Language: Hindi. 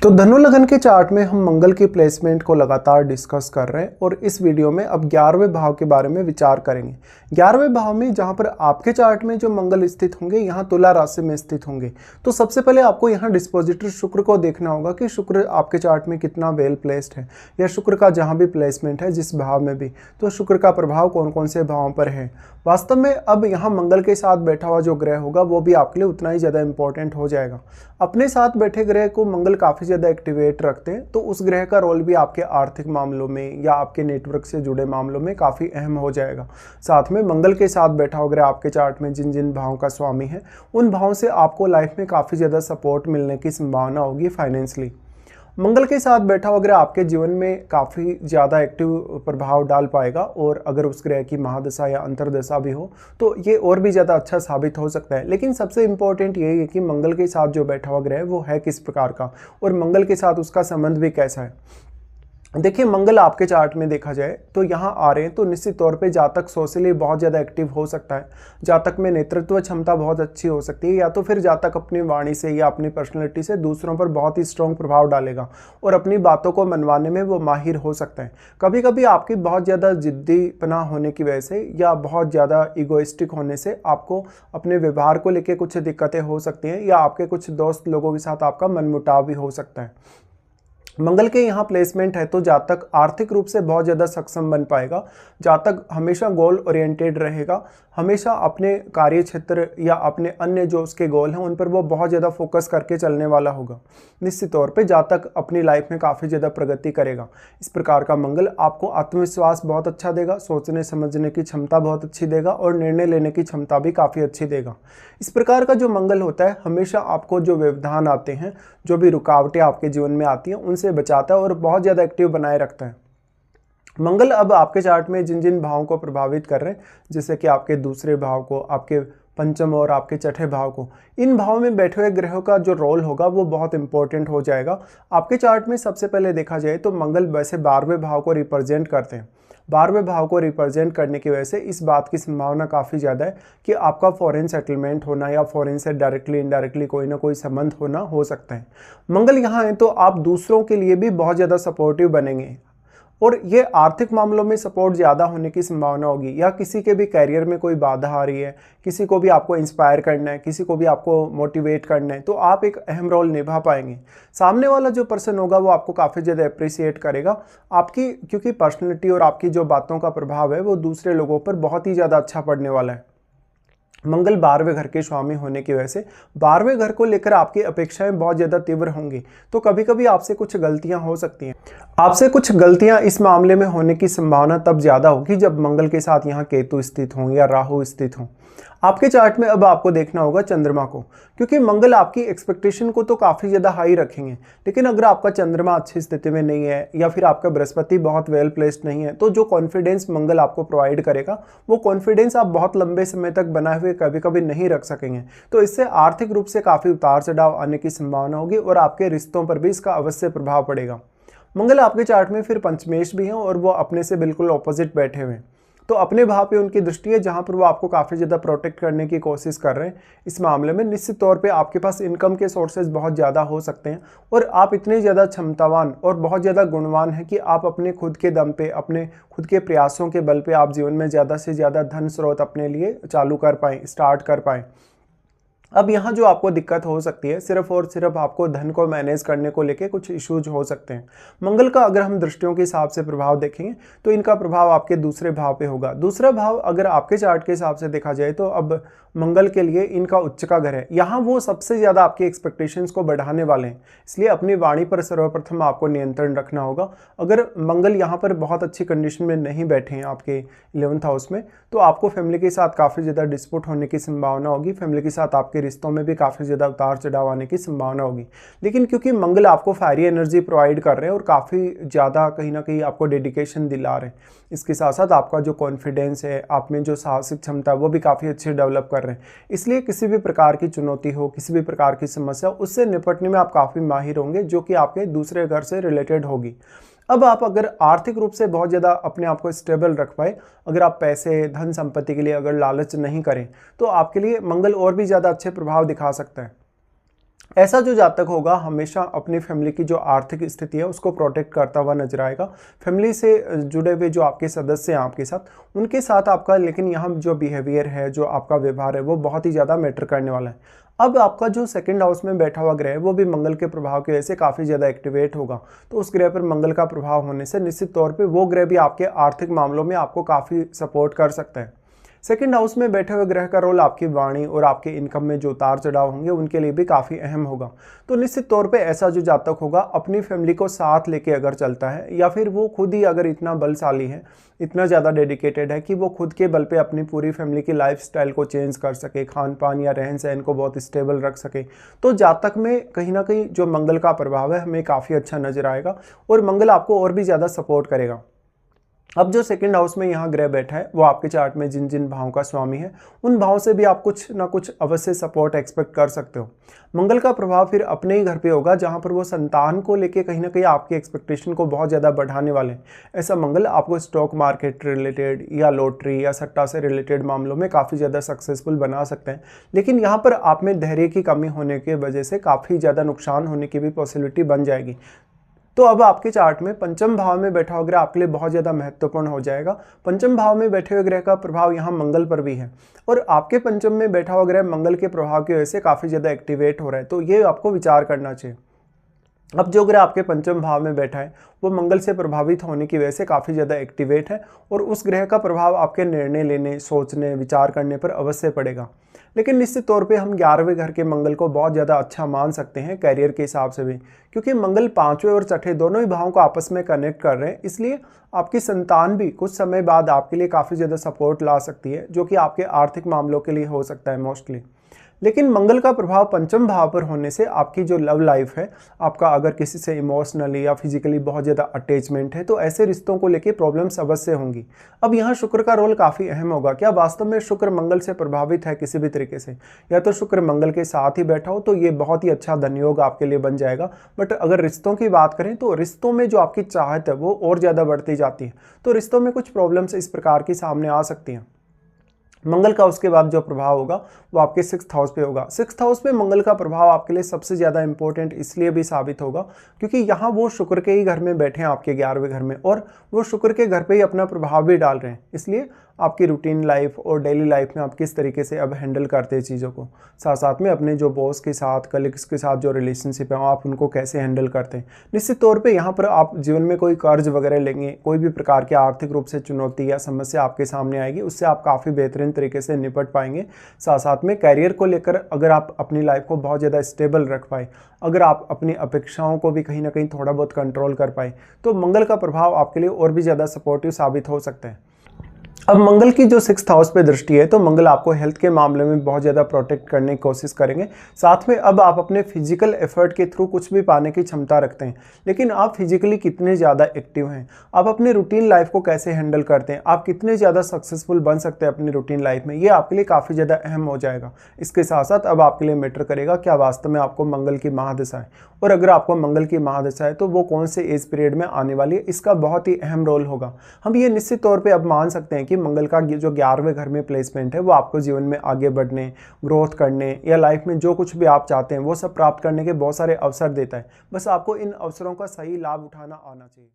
तो धनु लगन के चार्ट में हम मंगल की प्लेसमेंट को लगातार डिस्कस कर रहे हैं और इस वीडियो में अब 11वें भाव के बारे में विचार करेंगे। 11वें भाव में जहां पर आपके चार्ट में जो मंगल स्थित होंगे यहां तुला राशि में स्थित होंगे। तो सबसे पहले आपको यहां डिस्पोजिटर शुक्र को देखना होगा कि शुक्र आपके चार्ट में कितना वेल प्लेस्ड है, या शुक्र का जहां भी प्लेसमेंट है जिस भाव में भी, तो शुक्र का प्रभाव कौन कौन से भावों पर है। वास्तव में अब यहाँ मंगल के साथ बैठा हुआ जो ग्रह होगा वो भी आपके लिए उतना ही ज़्यादा इंपॉर्टेंट हो जाएगा। अपने साथ बैठे ग्रह को मंगल काफ़ी ज़्यादा एक्टिवेट रखते हैं, तो उस ग्रह का रोल भी आपके आर्थिक मामलों में या आपके नेटवर्क से जुड़े मामलों में काफ़ी अहम हो जाएगा। साथ में मंगल के साथ बैठा हुआ ग्रह आपके चार्ट में जिन जिन भावों का स्वामी है उन भावों से आपको लाइफ में काफ़ी ज़्यादा सपोर्ट मिलने की संभावना होगी फाइनेंशियली। मंगल के साथ बैठा हुआ ग्रह आपके जीवन में काफ़ी ज़्यादा एक्टिव प्रभाव डाल पाएगा, और अगर उस ग्रह की महादशा या अंतरदशा भी हो तो ये और भी ज़्यादा अच्छा साबित हो सकता है। लेकिन सबसे इम्पोर्टेंट यही है कि मंगल के साथ जो बैठा हुआ ग्रह है वो है किस प्रकार का, और मंगल के साथ उसका संबंध भी कैसा है। देखिए, मंगल आपके चार्ट में देखा जाए तो यहाँ आ रहे हैं तो निश्चित तौर पे जातक सोशली बहुत ज़्यादा एक्टिव हो सकता है, जातक में नेतृत्व क्षमता बहुत अच्छी हो सकती है, या तो फिर जातक अपनी वाणी से या अपनी पर्सनैलिटी से दूसरों पर बहुत ही स्ट्रॉन्ग प्रभाव डालेगा और अपनी बातों को मनवाने में वो माहिर हो सकता है। कभी कभी आपकी बहुत ज़्यादा जिद्दीपना होने की वजह से या बहुत ज़्यादा ईगोइस्टिक होने से आपको अपने व्यवहार को लेकर कुछ दिक्कतें हो सकती हैं, या आपके कुछ दोस्त लोगों के साथ आपका मनमुटाव भी हो सकता है। मंगल के यहाँ प्लेसमेंट है तो जातक आर्थिक रूप से बहुत ज़्यादा सक्षम बन पाएगा, जातक हमेशा गोल ओरिएंटेड रहेगा, हमेशा अपने कार्य क्षेत्र या अपने अन्य जो उसके गोल हैं उन पर वो बहुत ज़्यादा फोकस करके चलने वाला होगा। निश्चित तौर पे जातक अपनी लाइफ में काफ़ी ज़्यादा प्रगति करेगा। इस प्रकार का मंगल आपको आत्मविश्वास बहुत अच्छा देगा, सोचने समझने की क्षमता बहुत अच्छी देगा और निर्णय लेने की क्षमता भी काफ़ी अच्छी देगा। इस प्रकार का जो मंगल होता है हमेशा आपको जो व्यवधान आते हैं, जो भी रुकावटें आपके जीवन में आती हैं उनसे बचाता है और बहुत ज़्यादा एक्टिव बनाए रखता है। मंगल अब आपके चार्ट में जिन जिन भावों को प्रभावित कर रहे हैं, जैसे कि आपके दूसरे भाव को, आपके पंचम और आपके छठे भाव को, इन भावों में बैठे हुए ग्रहों का जो रोल होगा वो बहुत इंपॉर्टेंट हो जाएगा। आपके चार्ट में सबसे पहले देखा जाए तो मंगल वैसे 12वें भाव को रिप्रेजेंट करते हैं। 12वें भाव को रिप्रेजेंट करने की वजह से इस बात की संभावना काफ़ी ज़्यादा है कि आपका फॉरेन सेटलमेंट होना या फॉरेन से डायरेक्टली इनडायरेक्टली कोई ना कोई संबंध होना हो सकता है। मंगल यहाँ है तो आप दूसरों के लिए भी बहुत ज़्यादा सपोर्टिव बनेंगे, और ये आर्थिक मामलों में सपोर्ट ज़्यादा होने की संभावना होगी, या किसी के भी कैरियर में कोई बाधा आ रही है, किसी को भी आपको इंस्पायर करना है, किसी को भी आपको मोटिवेट करना है, तो आप एक अहम रोल निभा पाएंगे। सामने वाला जो पर्सन होगा वो आपको काफ़ी ज़्यादा अप्रिसिएट करेगा आपकी, क्योंकि पर्सनैलिटी और आपकी जो बातों का प्रभाव है वो दूसरे लोगों पर बहुत ही ज़्यादा अच्छा पड़ने वाला है। मंगल 12वें घर के स्वामी होने की वजह से 12वें घर को लेकर आपकी अपेक्षाएं बहुत ज़्यादा तीव्र होंगी, तो कभी कभी आपसे कुछ गलतियां हो सकती हैं। आपसे कुछ गलतियां इस मामले में होने की संभावना तब ज़्यादा होगी जब मंगल के साथ यहाँ केतु स्थित हों या राहु स्थित हों। आपके चार्ट में अब आपको देखना होगा चंद्रमा को, क्योंकि मंगल आपकी एक्सपेक्टेशन को तो काफ़ी ज़्यादा हाई रखेंगे, लेकिन अगर आपका चंद्रमा अच्छी स्थिति में नहीं है या फिर आपका बृहस्पति बहुत वेल प्लेस्ड नहीं है, तो जो कॉन्फिडेंस मंगल आपको प्रोवाइड करेगा वो कॉन्फिडेंस आप बहुत लंबे समय तक बनाए हुए कभी कभी नहीं रख सकेंगे। तो इससे आर्थिक रूप से काफ़ी उतार चढ़ाव आने की संभावना होगी और आपके रिश्तों पर भी इसका अवश्य प्रभाव पड़ेगा। मंगल आपके चार्ट में फिर पंचमेश भी हैं और वो अपने से बिल्कुल ऑपोजिट बैठे हुए हैं, तो अपने भाव पे उनकी दृष्टि है जहां पर वो आपको काफ़ी ज़्यादा प्रोटेक्ट करने की कोशिश कर रहे हैं। इस मामले में निश्चित तौर पे आपके पास इनकम के सोर्सेज बहुत ज़्यादा हो सकते हैं, और आप इतने ज़्यादा क्षमतावान और बहुत ज़्यादा गुणवान हैं कि आप अपने खुद के दम पे, अपने खुद के प्रयासों के बल पे आप जीवन में ज़्यादा से ज़्यादा धन स्रोत अपने लिए चालू कर पाएँ, स्टार्ट कर पाएँ। अब यहाँ जो आपको दिक्कत हो सकती है सिर्फ और सिर्फ आपको धन को मैनेज करने को लेके कुछ इश्यूज हो सकते हैं। मंगल का अगर हम दृष्टियों के हिसाब से प्रभाव देखेंगे तो इनका प्रभाव आपके दूसरे भाव पे होगा। दूसरा भाव अगर आपके चार्ट के हिसाब से देखा जाए तो अब मंगल के लिए इनका उच्च का घर है, यहाँ वो सबसे ज़्यादा आपकी एक्सपेक्टेशंस को बढ़ाने वाले हैं, इसलिए अपनी वाणी पर सर्वप्रथम आपको नियंत्रण रखना होगा। अगर मंगल यहाँ पर बहुत अच्छी कंडीशन में नहीं बैठे हैं आपके 11th हाउस में, तो आपको फैमिली के साथ काफ़ी ज़्यादा डिस्प्यूट होने की संभावना होगी, फैमिली के साथ आपके रिश्तों में भी काफ़ी ज़्यादा उतार चढ़ाव आने की संभावना होगी। लेकिन क्योंकि मंगल आपको फायरी एनर्जी प्रोवाइड कर रहे हैं और काफ़ी ज़्यादा कहीं ना कहीं आपको डेडिकेशन दिला रहे हैं, इसके साथ साथ आपका जो कॉन्फिडेंस है, आप में जो साहसिक क्षमता है वो भी काफ़ी अच्छी डेवलप कर रहे हैं, इसलिए किसी भी प्रकार की चुनौती हो, किसी भी प्रकार की समस्या, उससे निपटने में आप काफ़ी माहिर होंगे, जो कि आपके दूसरे घर से रिलेटेड होगी। अब आप अगर आर्थिक रूप से बहुत ज़्यादा अपने आप को स्टेबल रख पाए, अगर आप पैसे धन संपत्ति के लिए अगर लालच नहीं करें, तो आपके लिए मंगल और भी ज़्यादा अच्छे प्रभाव दिखा सकता है। ऐसा जो जातक होगा हमेशा अपनी फैमिली की जो आर्थिक स्थिति है उसको प्रोटेक्ट करता हुआ नजर आएगा। फैमिली से जुड़े हुए जो आपके सदस्य हैं आपके साथ, उनके साथ आपका लेकिन यहाँ जो बिहेवियर है, जो आपका व्यवहार है, वो बहुत ही ज़्यादा मैटर करने वाला है। अब आपका जो सेकंड हाउस में बैठा हुआ ग्रह है वो भी मंगल के प्रभाव की वजह से काफ़ी ज़्यादा एक्टिवेट होगा। तो उस ग्रह पर मंगल का प्रभाव होने से निश्चित तौर पे वो ग्रह भी आपके आर्थिक मामलों में आपको काफ़ी सपोर्ट कर सकता है। सेकंड हाउस में बैठे हुए ग्रह का रोल आपकी वाणी और आपके इनकम में जो उतार चढ़ाव होंगे उनके लिए भी काफ़ी अहम होगा। तो निश्चित तौर पे ऐसा जो जातक होगा अपनी फैमिली को साथ लेके अगर चलता है, या फिर वो खुद ही अगर इतना बलशाली है, इतना ज़्यादा डेडिकेटेड है कि वो खुद के बल पे अपनी पूरी फैमिली की लाइफस्टाइल को चेंज कर सके, खान पान या रहन सहन को बहुत स्टेबल रख सके, तो जातक में कहीं ना कहीं जो मंगल का प्रभाव है हमें काफ़ी अच्छा नजर आएगा और मंगल आपको और भी ज़्यादा सपोर्ट करेगा। अब जो सेकंड हाउस में यहाँ ग्रह बैठा है वो आपके चार्ट में जिन जिन भावों का स्वामी है उन भावों से भी आप कुछ ना कुछ अवश्य सपोर्ट एक्सपेक्ट कर सकते हो। मंगल का प्रभाव फिर अपने ही घर पे होगा जहाँ पर वो संतान को लेके कहीं ना कहीं आपकी एक्सपेक्टेशन को बहुत ज़्यादा बढ़ाने वाले हैं। ऐसा मंगल आपको स्टॉक मार्केट रिलेटेड या लॉटरी या सट्टा से रिलेटेड मामलों में काफ़ी ज़्यादा सक्सेसफुल बना सकते हैं, लेकिन यहाँ पर आप में धैर्य की कमी होने की वजह से काफ़ी ज़्यादा नुकसान होने की भी पॉसिबिलिटी बन जाएगी। तो अब आपके चार्ट में पंचम भाव में बैठा हुआ ग्रह आपके लिए बहुत ज़्यादा महत्वपूर्ण हो जाएगा। पंचम भाव में बैठे हुए ग्रह का प्रभाव यहाँ मंगल पर भी है और आपके पंचम में बैठा हुआ ग्रह मंगल के प्रभाव की वजह से काफ़ी ज़्यादा एक्टिवेट हो रहा है, तो ये आपको विचार करना चाहिए। अब जो ग्रह आपके पंचम भाव में बैठा है वो मंगल से प्रभावित होने की वजह से काफ़ी ज़्यादा एक्टिवेट है और उस ग्रह का प्रभाव आपके निर्णय लेने, सोचने, विचार करने पर अवश्य पड़ेगा। लेकिन निश्चित तौर पे हम 11वें घर के मंगल को बहुत ज़्यादा अच्छा मान सकते हैं कैरियर के हिसाब से भी, क्योंकि मंगल 5वें और 6ठे दोनों ही भावों को आपस में कनेक्ट कर रहे हैं। इसलिए आपकी संतान भी कुछ समय बाद आपके लिए काफ़ी ज़्यादा सपोर्ट ला सकती है, जो कि आपके आर्थिक मामलों के लिए हो सकता है मोस्टली। लेकिन मंगल का प्रभाव पंचम भाव पर होने से आपकी जो लव लाइफ है, आपका अगर किसी से इमोशनली या फिजिकली बहुत ज़्यादा अटैचमेंट है तो ऐसे रिश्तों को लेके प्रॉब्लम्स अवश्य होंगी। अब यहाँ शुक्र का रोल काफ़ी अहम होगा। क्या वास्तव में शुक्र मंगल से प्रभावित है किसी भी तरीके से, या तो शुक्र मंगल के साथ ही बैठा हो तो ये बहुत ही अच्छा धनयोग आपके लिए बन जाएगा। बट अगर रिश्तों की बात करें तो रिश्तों में जो आपकी चाहत है वो और ज़्यादा बढ़ती जाती है, तो रिश्तों में कुछ प्रॉब्लम्स इस प्रकार की सामने आ सकती हैं। मंगल का उसके बाद जो प्रभाव होगा वो आपके 6th हाउस पे होगा। 6th हाउस पे मंगल का प्रभाव आपके लिए सबसे ज़्यादा इंपॉर्टेंट इसलिए भी साबित होगा क्योंकि यहाँ वो शुक्र के ही घर में बैठे हैं आपके 11वें घर में, और वो शुक्र के घर पे ही अपना प्रभाव भी डाल रहे हैं। इसलिए आपकी रूटीन लाइफ और डेली लाइफ में आप किस तरीके से अब हैंडल करते हैं चीज़ों को, साथ साथ में अपने जो बॉस के साथ, कलीग्स के साथ जो रिलेशनशिप है आप उनको कैसे हैंडल करते हैं। निश्चित तौर पे यहाँ पर आप जीवन में कोई कर्ज वगैरह लेंगे, कोई भी प्रकार की आर्थिक रूप से चुनौती या समस्या आपके सामने आएगी, उससे आप काफ़ी बेहतरीन तरीके से निपट पाएंगे। साथ साथ में कैरियर को लेकर अगर आप अपनी लाइफ को बहुत ज़्यादा स्टेबल रख पाए, अगर आप अपनी अपेक्षाओं को भी कहीं ना कहीं थोड़ा बहुत कंट्रोल कर पाए, तो मंगल का प्रभाव आपके लिए और भी ज़्यादा सपोर्टिव साबित हो सकता है। अब मंगल की जो 6th हाउस पे दृष्टि है तो मंगल आपको हेल्थ के मामले में बहुत ज़्यादा प्रोटेक्ट करने की कोशिश करेंगे। साथ में अब आप अपने फिजिकल एफर्ट के थ्रू कुछ भी पाने की क्षमता रखते हैं, लेकिन आप फिजिकली कितने ज़्यादा एक्टिव हैं, आप अपनी रूटीन लाइफ को कैसे हैंडल करते हैं, आप कितने ज़्यादा सक्सेसफुल बन सकते हैं अपनी रूटीन लाइफ में, ये आपके लिए काफ़ी ज़्यादा अहम हो जाएगा। इसके साथ साथ अब आपके लिए मैटर करेगा क्या वास्तव में आपको मंगल की महादशा है, और अगर आपको मंगल की महादशा है तो वो कौन से एज पीरियड में आने वाली है, इसका बहुत ही अहम रोल होगा। हम ये निश्चित तौर पर अब मान सकते हैं कि मंगल का जो 11वें घर में प्लेसमेंट है वो आपको जीवन में आगे बढ़ने, ग्रोथ करने या लाइफ में जो कुछ भी आप चाहते हैं वो सब प्राप्त करने के बहुत सारे अवसर देता है। बस आपको इन अवसरों का सही लाभ उठाना आना चाहिए।